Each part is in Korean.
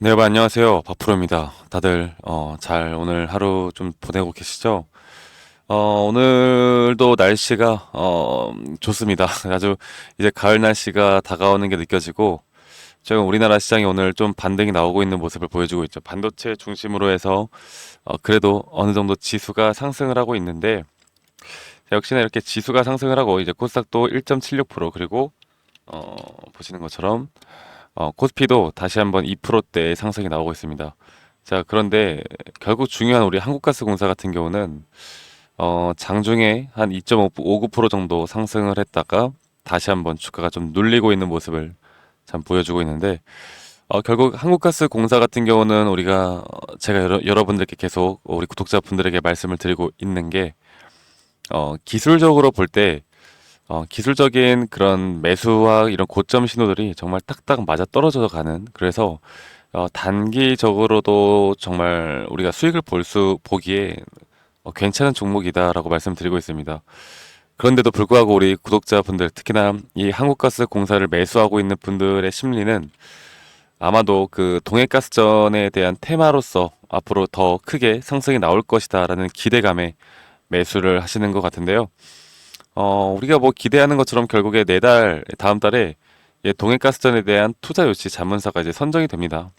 네, 여러분 안녕하세요. 박프로입니다. 다들 잘 오늘 하루 좀 보내고 계시죠? 오늘도 날씨가 좋습니다. 아주 이제 가을 날씨가 다가오는 게 느껴지고 지금 우리나라 시장이 오늘 좀 반등이 나오고 있는 모습을 보여주고 있죠. 반도체 중심으로 해서 그래도 어느 정도 지수가 상승을 하고 있는데 역시나 이렇게 지수가 상승을 하고 이제 코스닥도 1.76% 그리고 보시는 것처럼 코스피도 다시 한번 2%대 상승이 나오고 있습니다. 자, 그런데 결국 중요한 우리 한국가스공사 같은 경우는 장중에 한 2.59% 정도 상승을 했다가 다시 한번 주가가 좀 눌리고 있는 모습을 참 보여주고 있는데 결국 한국가스공사 같은 경우는 우리가 제가 여러분들께 계속 우리 구독자분들에게 말씀을 드리고 있는 게 기술적으로 볼 때 기술적인 그런 매수와 이런 고점 신호들이 정말 딱딱 맞아 떨어져 가는 그래서 단기적으로도 정말 우리가 수익을 보기에 괜찮은 종목이다라고 말씀드리고 있습니다. 그런데도 불구하고 우리 구독자분들 특히나 이 한국가스 공사를 매수하고 있는 분들의 심리는 아마도 그 동해가스전에 대한 테마로서 앞으로 더 크게 상승이 나올 것이다라는 기대감에 매수를 하시는 것 같은데요. 우리가 뭐 기대하는 것처럼 결국에 내달, 다음 달에 동해가스전에 대한 투자 유치 자문사가 이제 선정이 됩니다.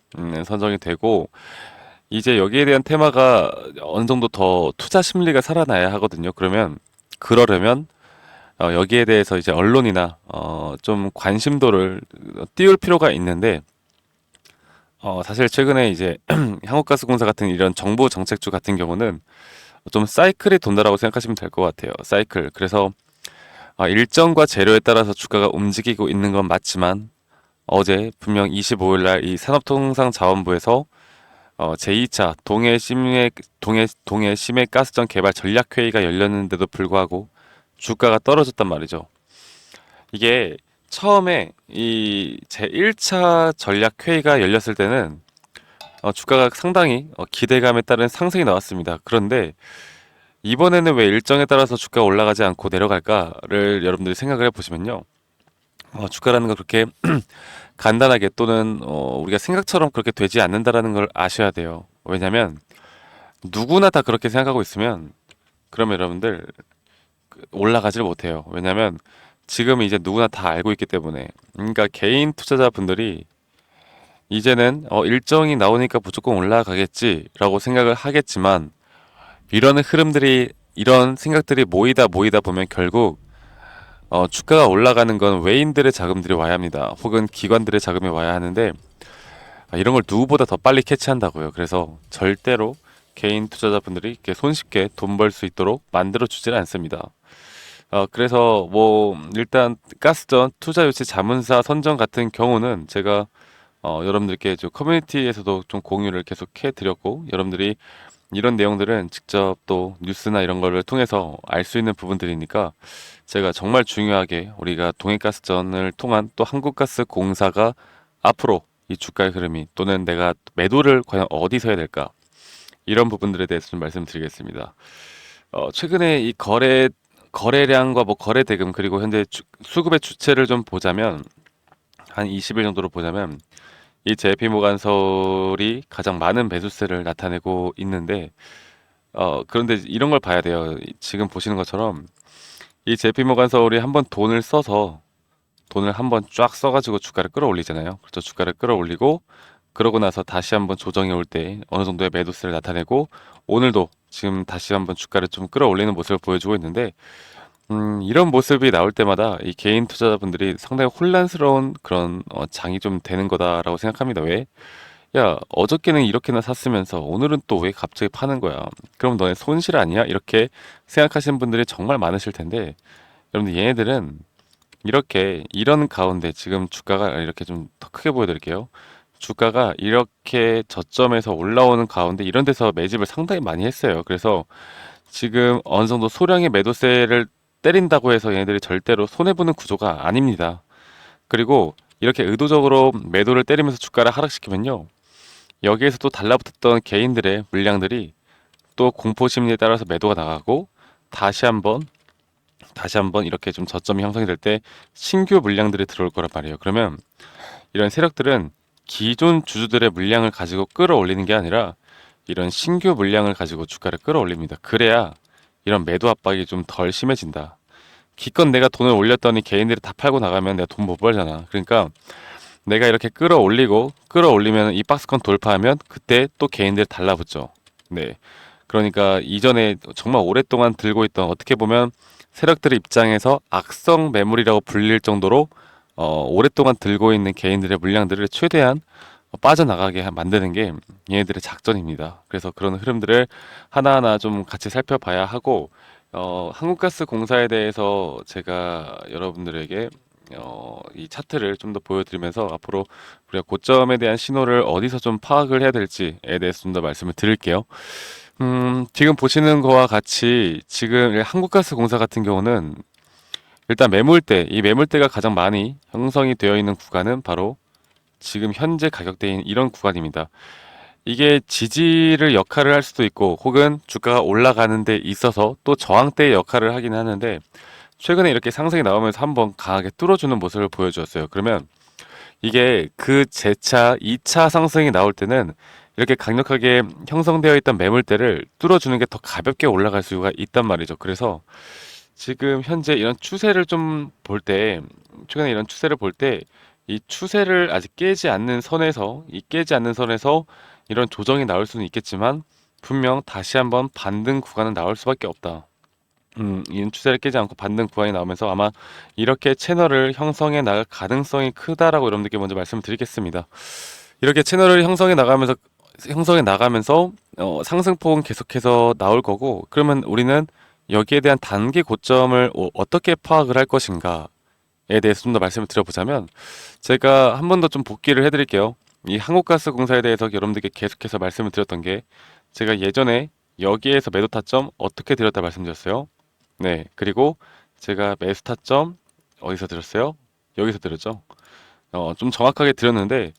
선정이 되고, 이제 여기에 대한 테마가 어느 정도 더 투자 심리가 살아나야 하거든요. 그러려면, 여기에 대해서 이제 언론이나, 좀 관심도를 띄울 필요가 있는데, 사실 최근에 이제 한국가스공사 같은 이런 정부 정책주 같은 경우는 좀 사이클이 돈다라고 생각하시면 될 것 같아요. 사이클. 그래서 일정과 재료에 따라서 주가가 움직이고 있는 건 맞지만 어제 분명 25일 날 이 산업통상자원부에서 제2차 동해 심해 가스전 개발 전략 회의가 열렸는데도 불구하고 주가가 떨어졌단 말이죠. 이게 처음에 이 제1차 전략 회의가 열렸을 때는 주가가 상당히 기대감에 따른 상승이 나왔습니다. 그런데 이번에는 왜 일정에 따라서 주가가 올라가지 않고 내려갈까를 여러분들이 생각을 해보시면요. 주가라는 거 그렇게 간단하게 또는 우리가 생각처럼 그렇게 되지 않는다라는 걸 아셔야 돼요. 왜냐면 누구나 다 그렇게 생각하고 있으면 그러면 여러분들 올라가지를 못해요. 왜냐면 지금 이제 누구나 다 알고 있기 때문에 그러니까 개인 투자자분들이 이제는 일정이 나오니까 무조건 올라가겠지라고 생각을 하겠지만 이런 생각들이 모이다 보면 결국 주가가 올라가는 건 외인들의 자금들이 와야 합니다. 혹은 기관들의 자금이 와야 하는데 이런 걸 누구보다 더 빨리 캐치한다고요. 그래서 절대로 개인 투자자분들이 이렇게 손쉽게 돈 벌 수 있도록 만들어 주지는 않습니다. 그래서 뭐 일단 가스전 투자 유치 자문사 선정 같은 경우는 제가 여러분들께 저 커뮤니티에서도 좀 공유를 계속 해드렸고 여러분들이 이런 내용들은 직접 또 뉴스나 이런 거를 통해서 알 수 있는 부분들이니까 제가 정말 중요하게 우리가 동해가스전을 통한 또 한국가스 공사가 앞으로 이 주가의 흐름이 또는 내가 매도를 과연 어디서 해야 될까 이런 부분들에 대해서 좀 말씀드리겠습니다. 최근에 이 거래량과 뭐 거래 대금 그리고 현재 수급의 주체를 좀 보자면 한 20일 정도로 보자면 이 JP 모간설이 가장 많은 매수세를 나타내고 있는데 그런데 이런 걸 봐야 돼요. 지금 보시는 것처럼 이 JP 모간설이 한번 돈을 한번 쫙 써가지고 주가를 끌어올리잖아요. 그렇죠. 주가를 끌어올리고 그러고 나서 다시 한번 조정이 올 때 어느 정도의 매도세를 나타내고 오늘도 지금 다시 한번 주가를 좀 끌어올리는 모습을 보여주고 있는데 이런 모습이 나올 때마다 이 개인 투자자분들이 상당히 혼란스러운 그런 장이 좀 되는 거다라고 생각합니다. 왜? 야, 어저께는 이렇게나 샀으면서 오늘은 또 왜 갑자기 파는 거야? 그럼 너네 손실 아니야? 이렇게 생각하시는 분들이 정말 많으실 텐데 여러분들 얘네들은 이렇게 이런 가운데 지금 주가가 이렇게 좀 더 크게 보여드릴게요. 주가가 이렇게 저점에서 올라오는 가운데 이런 데서 매집을 상당히 많이 했어요. 그래서 지금 어느 정도 소량의 매도세를 때린다고 해서 얘네들이 절대로 손해보는 구조가 아닙니다. 그리고 이렇게 의도적으로 매도를 때리면서 주가를 하락시키면요. 여기에서 또 달라붙었던 개인들의 물량들이 또 공포 심리에 따라서 매도가 나가고 다시 한번 다시 한번 이렇게 좀 저점이 형성이 될 때 신규 물량들이 들어올 거란 말이에요. 그러면 이런 세력들은 기존 주주들의 물량을 가지고 끌어올리는 게 아니라 이런 신규 물량을 가지고 주가를 끌어올립니다. 그래야 이런 매도 압박이 좀 덜 심해진다. 기껏 내가 돈을 올렸더니 개인들이 다 팔고 나가면 내가 돈 못 벌잖아. 그러니까 내가 이렇게 끌어올리면 이 박스권 돌파하면 그때 또 개인들이 달라붙죠. 네. 그러니까 이전에 정말 오랫동안 들고 있던 어떻게 보면 세력들 입장에서 악성 매물이라고 불릴 정도로 오랫동안 들고 있는 개인들의 물량들을 최대한 빠져나가게 만드는 게 얘네들의 작전입니다. 그래서 그런 흐름들을 하나하나 좀 같이 살펴봐야 하고 한국가스공사에 대해서 제가 여러분들에게 이 차트를 좀 더 보여드리면서 앞으로 우리가 고점에 대한 신호를 어디서 좀 파악을 해야 될지에 대해서 좀 더 말씀을 드릴게요. 지금 보시는 거와 같이 지금 한국가스공사 같은 경우는 일단 매물대, 이 매물대가 가장 많이 형성이 되어 있는 구간은 바로 지금 현재 가격대인 이런 구간입니다. 이게 지지를 역할을 할 수도 있고 혹은 주가가 올라가는 데 있어서 또 저항대의 역할을 하긴 하는데 최근에 이렇게 상승이 나오면서 한번 강하게 뚫어주는 모습을 보여주었어요. 그러면 이게 그 재차 2차 상승이 나올 때는 이렇게 강력하게 형성되어 있던 매물대를 뚫어주는 게 더 가볍게 올라갈 수가 있단 말이죠. 그래서 지금 현재 이런 추세를 좀 볼 때, 최근에 이런 추세를 볼 때, 이 추세를 아직 깨지 않는 선에서, 이 깨지 않는 선에서 이런 조정이 나올 수는 있겠지만, 분명 다시 한번 반등 구간은 나올 수밖에 없다. 이런 추세를 깨지 않고 반등 구간이 나오면서 아마 이렇게 채널을 형성해 나갈 가능성이 크다라고 여러분들께 먼저 말씀을 드리겠습니다. 이렇게 채널을 형성해 나가면서 상승폭은 계속해서 나올 거고 그러면 우리는 여기에 대한 단기 고점을 어떻게 파악을 할 것인가에 대해서 좀 더 말씀을 드려보자면 제가 한 번 더 좀 복기를 해드릴게요. 이 한국가스공사에 대해서 여러분들께 계속해서 말씀을 드렸던 게 제가 예전에 여기에서 매도 타점 어떻게 드렸다 말씀드렸어요. 네, 그리고 제가 매수 타점 어디서 드렸어요? 여기서 드렸죠. 좀 정확하게 드렸는데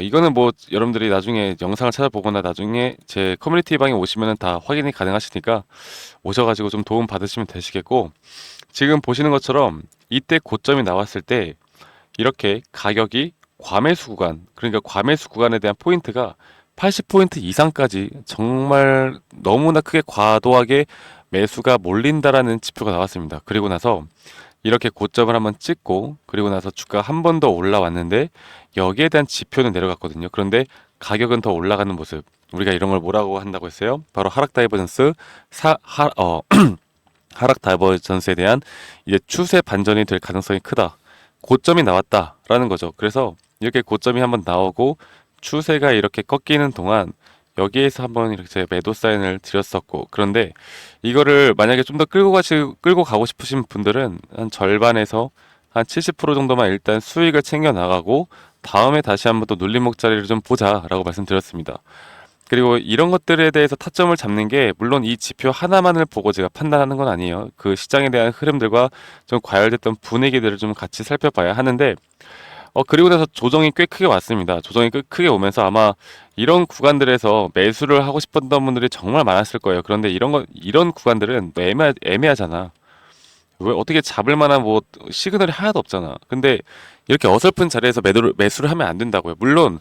이거는 뭐 여러분들이 나중에 영상을 찾아보거나 나중에 제 커뮤니티 방에 오시면은 다 확인이 가능하시니까 오셔가지고 좀 도움 받으시면 되시겠고 지금 보시는 것처럼 이때 고점이 나왔을 때 이렇게 가격이 과매수 구간 그러니까 과매수 구간에 대한 포인트가 80포인트 이상까지 정말 너무나 크게 과도하게 매수가 몰린다라는 지표가 나왔습니다. 그리고 나서 이렇게 고점을 한번 찍고 그리고 나서 주가 한 번 더 올라왔는데 여기에 대한 지표는 내려갔거든요. 그런데 가격은 더 올라가는 모습. 우리가 이런 걸 뭐라고 한다고 했어요? 바로 하락 다이버전스 하락 다이버전스에 대한 이제 추세 반전이 될 가능성이 크다. 고점이 나왔다라는 거죠. 그래서 이렇게 고점이 한번 나오고 추세가 이렇게 꺾이는 동안 여기에서 한번 이렇게 제가 매도 사인을 드렸었고 그런데 이거를 만약에 좀 더 끌고 가고 싶으신 분들은 한 절반에서 한 70% 정도만 일단 수익을 챙겨 나가고 다음에 다시 한번 또 눌림목 자리를 좀 보자라고 말씀드렸습니다. 그리고 이런 것들에 대해서 타점을 잡는 게 물론 이 지표 하나만을 보고 제가 판단하는 건 아니에요. 그 시장에 대한 흐름들과 좀 과열됐던 분위기들을 좀 같이 살펴봐야 하는데 그리고 나서 조정이 꽤 크게 왔습니다. 조정이 꽤 크게 오면서 아마 이런 구간들에서 매수를 하고 싶었던 분들이 정말 많았을 거예요. 그런데 이런 구간들은 애매하잖아. 왜 어떻게 잡을 만한 뭐 시그널이 하나도 없잖아. 근데 이렇게 어설픈 자리에서 매수를 하면 안 된다고요. 물론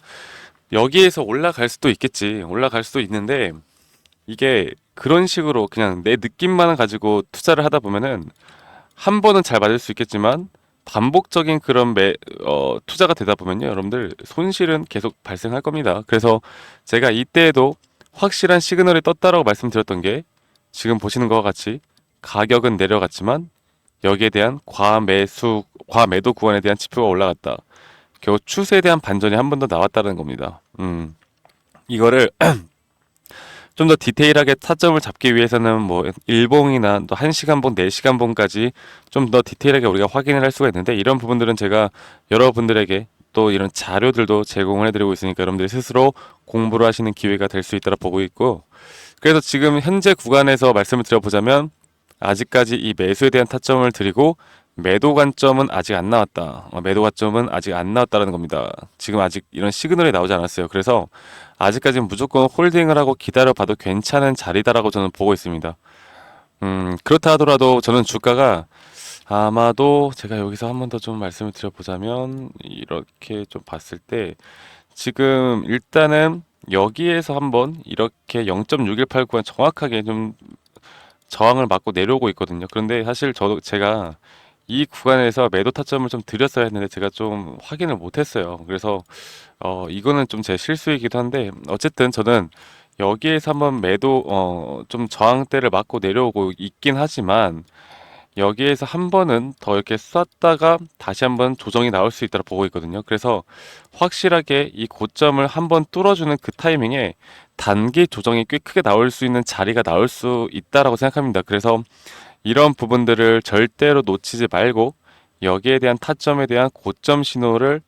여기에서 올라갈 수도 있겠지. 올라갈 수도 있는데 이게 그런 식으로 그냥 내 느낌만 가지고 투자를 하다 보면은 한 번은 잘 맞을 수 있겠지만 반복적인 그런 투자가 되다 보면요, 여러분들 손실은 계속 발생할 겁니다. 그래서 제가 이때에도 확실한 시그널이 떴다라고 말씀드렸던 게 지금 보시는 것과 같이 가격은 내려갔지만 여기에 대한 과매도 구간에 대한 지표가 올라갔다. 결국 추세에 대한 반전이 한 번 더 나왔다는 겁니다. 이거를 좀 더 디테일하게 타점을 잡기 위해서는 뭐 일봉이나 또 1시간봉, 4시간봉까지 좀 더 디테일하게 우리가 확인을 할 수가 있는데 이런 부분들은 제가 여러분들에게 또 이런 자료들도 제공을 해드리고 있으니까 여러분들이 스스로 공부를 하시는 기회가 될 수 있다고 보고 있고 그래서 지금 현재 구간에서 말씀을 드려보자면 아직까지 이 매수에 대한 타점을 드리고 매도 관점은 아직 안 나왔다. 매도 관점은 아직 안 나왔다는 겁니다. 지금 아직 이런 시그널이 나오지 않았어요. 그래서 아직까지는 무조건 홀딩을 하고 기다려봐도 괜찮은 자리다라고 저는 보고 있습니다. 그렇다 하더라도 저는 주가가 아마도 제가 여기서 한 번 더 좀 말씀을 드려보자면 이렇게 좀 봤을 때 지금 일단은 여기에서 한번 이렇게 0.6189가 정확하게 좀 저항을 맞고 내려오고 있거든요. 그런데 사실 제가 이 구간에서 매도 타점을 좀 드렸어야 했는데 제가 좀 확인을 못했어요. 그래서 이거는 좀 제 실수이기도 한데 어쨌든 저는 여기에서 한번 매도 좀 저항대를 맞고 내려오고 있긴 하지만 여기에서 한 번은 더 이렇게 쐈다가 다시 한번 조정이 나올 수 있다고 보고 있거든요. 그래서 확실하게 이 고점을 한번 뚫어주는 그 타이밍에 단기 조정이 꽤 크게 나올 수 있는 자리가 나올 수 있다라고 생각합니다. 그래서 이런 부분들을 절대로 놓치지 말고 여기에 대한 타점에 대한 고점 신호를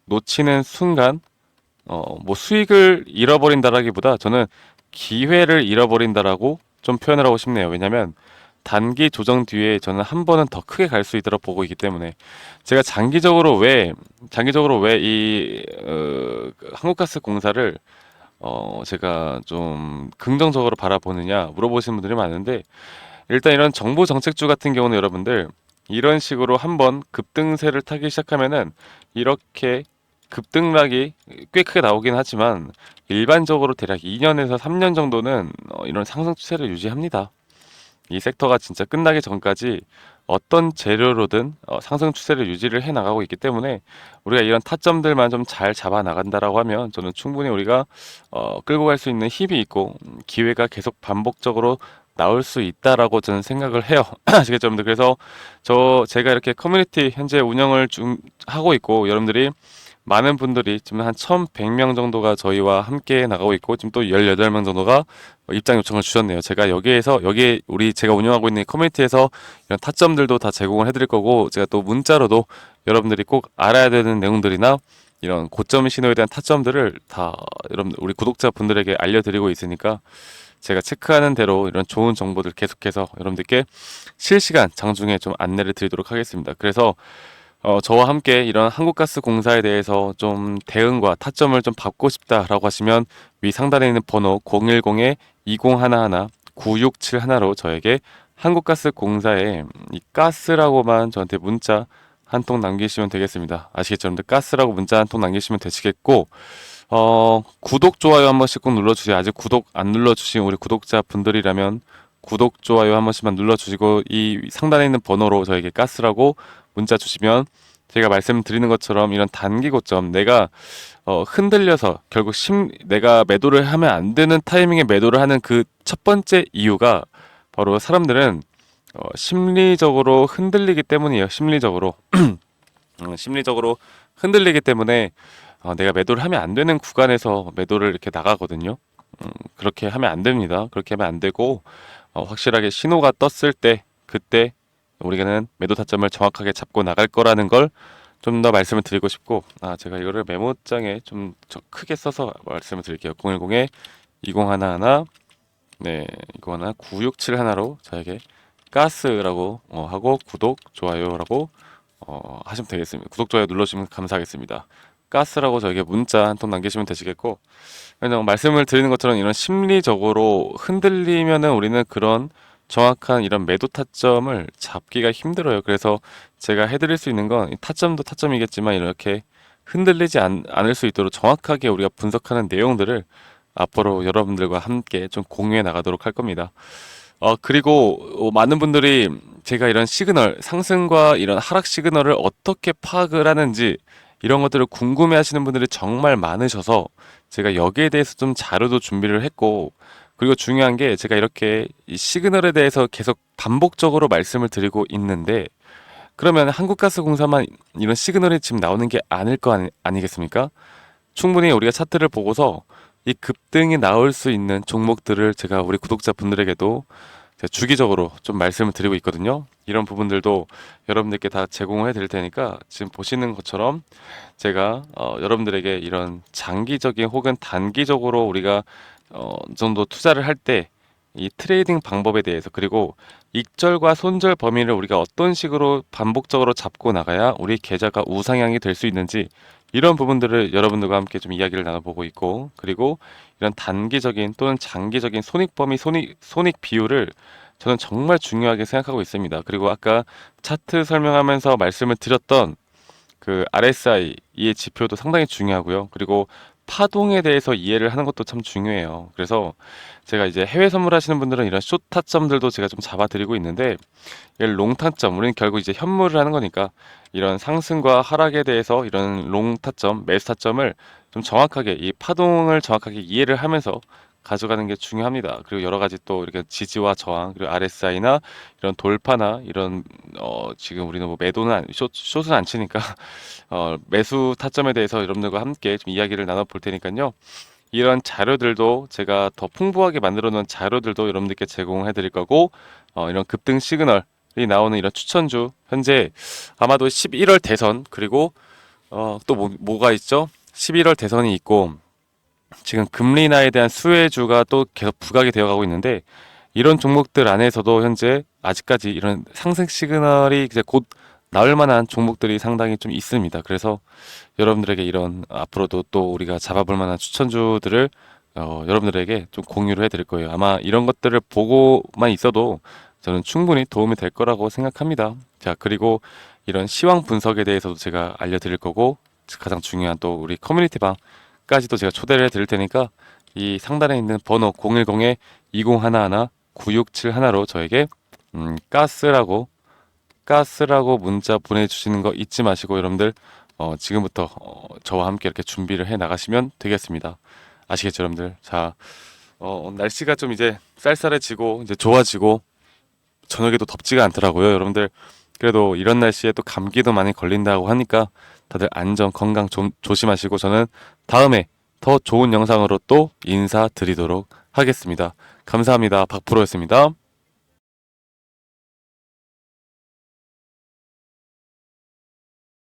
놓치는 순간 뭐 수익을 잃어버린다라기보다 저는 기회를 잃어버린다라고 좀 표현을 하고 싶네요. 왜냐면 단기 조정 뒤에 저는 한 번은 더 크게 갈 수 있도록 보고 있기 때문에 제가 장기적으로 왜 이 한국가스 공사를 제가 좀 긍정적으로 바라보느냐 물어보시는 분들이 많은데 일단 이런 정부 정책주 같은 경우는 여러분들 이런 식으로 한번 급등세를 타기 시작하면은 이렇게 급등락이 꽤 크게 나오긴 하지만 일반적으로 대략 2년에서 3년 정도는 이런 상승 추세를 유지합니다. 이 섹터가 진짜 끝나기 전까지 어떤 재료로든 상승 추세를 유지를 해 나가고 있기 때문에 우리가 이런 타점들만 좀 잘 잡아 나간다라고 하면 저는 충분히 우리가 끌고 갈 수 있는 힘이 있고 기회가 계속 반복적으로 나올 수 있다라고 저는 생각을 해요. 아시겠죠, 여러분들? 그래서 제가 이렇게 커뮤니티 현재 운영을 좀 하고 있고 여러분들이 많은 분들이 지금 한 1,100명 정도가 저희와 함께 나가고 있고 지금 또 18명 정도가 입장 요청을 주셨네요. 제가 여기에 제가 운영하고 있는 커뮤니티에서 이런 타점들도 다 제공을 해드릴 거고 제가 또 문자로도 여러분들이 꼭 알아야 되는 내용들이나 이런 고점 신호에 대한 타점들을 다 여러분 우리 구독자분들에게 알려드리고 있으니까 제가 체크하는 대로 이런 좋은 정보들 계속해서 여러분들께 실시간 장중에 좀 안내를 드리도록 하겠습니다. 그래서 저와 함께 이런 한국가스 공사에 대해서 좀 대응과 타점을 좀 받고 싶다라고 하시면 위 상단에 있는 번호 010-2011-9671로 저에게 한국가스 공사에 이 가스라고만 저한테 문자 한 통 남기시면 되겠습니다. 아시겠죠? 여러분들 가스라고 문자 한 통 남기시면 되시겠고 구독, 좋아요 한 번씩 꼭 눌러주세요. 아직 구독 안 눌러주신 우리 구독자분들이라면 구독, 좋아요 한 번씩만 눌러주시고 이 상단에 있는 번호로 저에게 가스라고 문자 주시면 제가 말씀드리는 것처럼 이런 단기 고점 내가 흔들려서 결국 내가 매도를 하면 안 되는 타이밍에 매도를 하는 그 첫 번째 이유가 바로 사람들은 심리적으로 흔들리기 때문이에요. 심리적으로 흔들리기 때문에 내가 매도를 하면 안 되는 구간에서 매도를 이렇게 나가거든요. 그렇게 하면 안 됩니다. 그렇게 하면 안 되고 확실하게 신호가 떴을 때 그때 우리는 매도 타점을 정확하게 잡고 나갈 거라는 걸 좀 더 말씀을 드리고 싶고 제가 이거를 메모장에 좀 크게 써서 말씀을 드릴게요. 010-2011 네, 이거 하나 9671로 저에게 가스라고 하고 구독, 좋아요라고 하시면 되겠습니다. 구독, 좋아요 눌러주시면 감사하겠습니다. 가스라고 저에게 문자 한 통 남기시면 되시겠고 그냥 말씀을 드리는 것처럼 이런 심리적으로 흔들리면은 우리는 그런 정확한 이런 매도 타점을 잡기가 힘들어요. 그래서 제가 해드릴 수 있는 건 타점도 타점이겠지만 이렇게 흔들리지 않을 수 있도록 정확하게 우리가 분석하는 내용들을 앞으로 여러분들과 함께 좀 공유해 나가도록 할 겁니다. 그리고 많은 분들이 제가 이런 시그널, 상승과 이런 하락 시그널을 어떻게 파악을 하는지 이런 것들을 궁금해 하시는 분들이 정말 많으셔서 제가 여기에 대해서 좀 자료도 준비를 했고 그리고 중요한 게 제가 이렇게 이 시그널에 대해서 계속 반복적으로 말씀을 드리고 있는데 그러면 한국가스공사만 이런 시그널이 지금 나오는 게 아닐 거 아니겠습니까? 충분히 우리가 차트를 보고서 이 급등이 나올 수 있는 종목들을 제가 우리 구독자분들에게도 제가 주기적으로 좀 말씀을 드리고 있거든요. 이런 부분들도 여러분들께 다 제공을 해드릴 테니까 지금 보시는 것처럼 제가 여러분들에게 이런 장기적인 혹은 단기적으로 우리가 정도 투자를 할 때 이 트레이딩 방법에 대해서 그리고 익절과 손절 범위를 우리가 어떤 식으로 반복적으로 잡고 나가야 우리 계좌가 우상향이 될 수 있는지 이런 부분들을 여러분들과 함께 좀 이야기를 나눠보고 있고 그리고 이런 단기적인 또는 장기적인 손익 범위, 손익 비율을 저는 정말 중요하게 생각하고 있습니다. 그리고 아까 차트 설명하면서 말씀을 드렸던 그 RSI 의 지표도 상당히 중요하고요. 그리고 파동에 대해서 이해를 하는 것도 참 중요해요. 그래서 제가 이제 해외 선물하시는 분들은 이런 숏 타점들도 제가 좀 잡아드리고 있는데, 롱 타점, 우리는 결국 이제 현물을 하는 거니까 이런 상승과 하락에 대해서 이런 롱 타점, 매수 타점을 좀 정확하게, 이 파동을 정확하게 이해를 하면서 가져가는 게 중요합니다. 그리고 여러 가지 또 이렇게 지지와 저항, 그리고 RSI나 이런 돌파나 이런 지금 우리는 뭐 매도는 숏은 안 치니까 매수 타점에 대해서 여러분들과 함께 좀 이야기를 나눠 볼 테니까요. 이런 자료들도 제가 더 풍부하게 만들어 놓은 자료들도 여러분들께 제공해 드릴 거고, 이런 급등 시그널이 나오는 이런 추천주, 현재 아마도 11월 대선, 그리고 또 뭐가 있죠? 11월 대선이 있고, 지금 금리 인하에 대한 수혜주가 또 계속 부각이 되어 가고 있는데, 이런 종목들 안에서도 현재 아직까지 이런 상승 시그널이 이제 곧 나올 만한 종목들이 상당히 좀 있습니다. 그래서 여러분들에게 이런 앞으로도 또 우리가 잡아볼 만한 추천주들을 여러분들에게 좀 공유를 해드릴 거예요. 아마 이런 것들을 보고만 있어도 저는 충분히 도움이 될 거라고 생각합니다. 자, 그리고 이런 시황 분석에 대해서도 제가 알려드릴 거고, 가장 중요한 또 우리 커뮤니티 방까지도 제가 초대를 해드릴 테니까 이 상단에 있는 번호 010-2011-9671로 저에게 가스라고 문자 보내주시는 거 잊지 마시고, 여러분들 지금부터 저와 함께 이렇게 준비를 해 나가시면 되겠습니다. 아시겠죠, 여러분들? 자, 날씨가 좀 이제 쌀쌀해지고 이제 좋아지고 저녁에도 덥지가 않더라고요, 여러분들. 그래도 이런 날씨에 또 감기도 많이 걸린다고 하니까 다들 안전 건강 좀 조심하시고, 저는 다음에 더 좋은 영상으로 또 인사드리도록 하겠습니다. 감사합니다. 박프로였습니다.